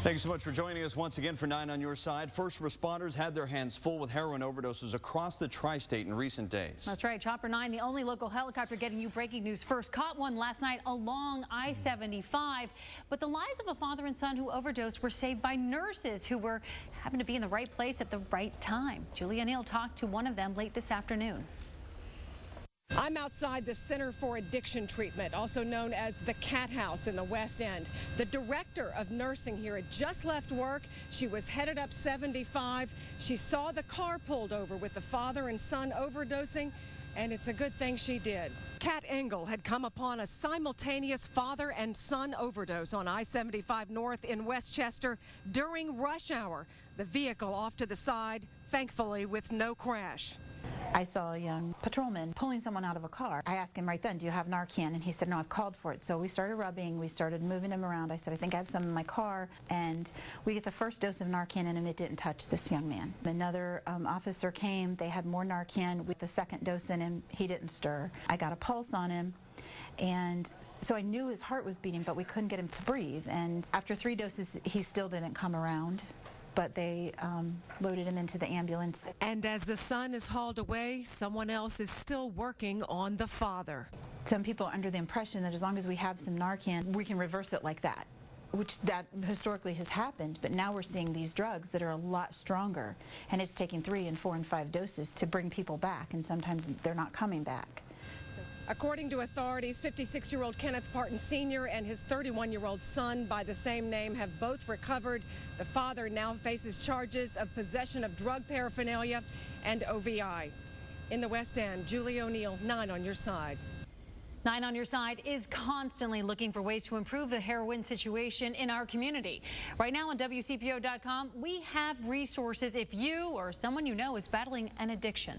Thanks so much for joining us once again for 9 on Your Side. First responders had their hands full with heroin overdoses across the tri-state in recent days. That's right. Chopper 9, the only local helicopter getting you breaking news first, caught one last night along I-75. But the lives of a father and son who overdosed were saved by nurses who happened to be in the right place at the right time. Julie O'Neill talked to one of them late this afternoon. I'm outside the Center for Addiction Treatment, also known as the Cat House in the West End. The director of nursing here had just left work. She was headed up 75. She saw the car pulled over with the father and son overdosing, and it's a good thing she did. Kat Engel had come upon a simultaneous father and son overdose on I-75 North in Westchester during rush hour. The vehicle off to the side, thankfully with no crash. I saw a young patrolman pulling someone out of a car. I asked him right then, do you have Narcan? And he said, no, I've called for it. So we started rubbing, we started moving him around. I said, I think I have some in my car. And we get the first dose of Narcan in him. It didn't touch this young man. Another officer came, they had more Narcan with the second dose in him. He didn't stir. I got a pulse on him, and so I knew his heart was beating, but we couldn't get him to breathe. And after 3 doses, he still didn't come around. But they loaded him into the ambulance. And as the son is hauled away, someone else is still working on the father. Some people are under the impression that as long as we have some Narcan, we can reverse it like that, which that historically has happened. But now we're seeing these drugs that are a lot stronger, and it's taking 3 and 4 and 5 doses to bring people back, and sometimes they're not coming back. According to authorities, 56-year-old Kenneth Parton Sr. and his 31-year-old son by the same name have both recovered. The father now faces charges of possession of drug paraphernalia and OVI. In the West End, Julie O'Neill, 9 on Your Side. 9 on Your Side is constantly looking for ways to improve the heroin situation in our community. Right now on WCPO.com, we have resources if you or someone you know is battling an addiction.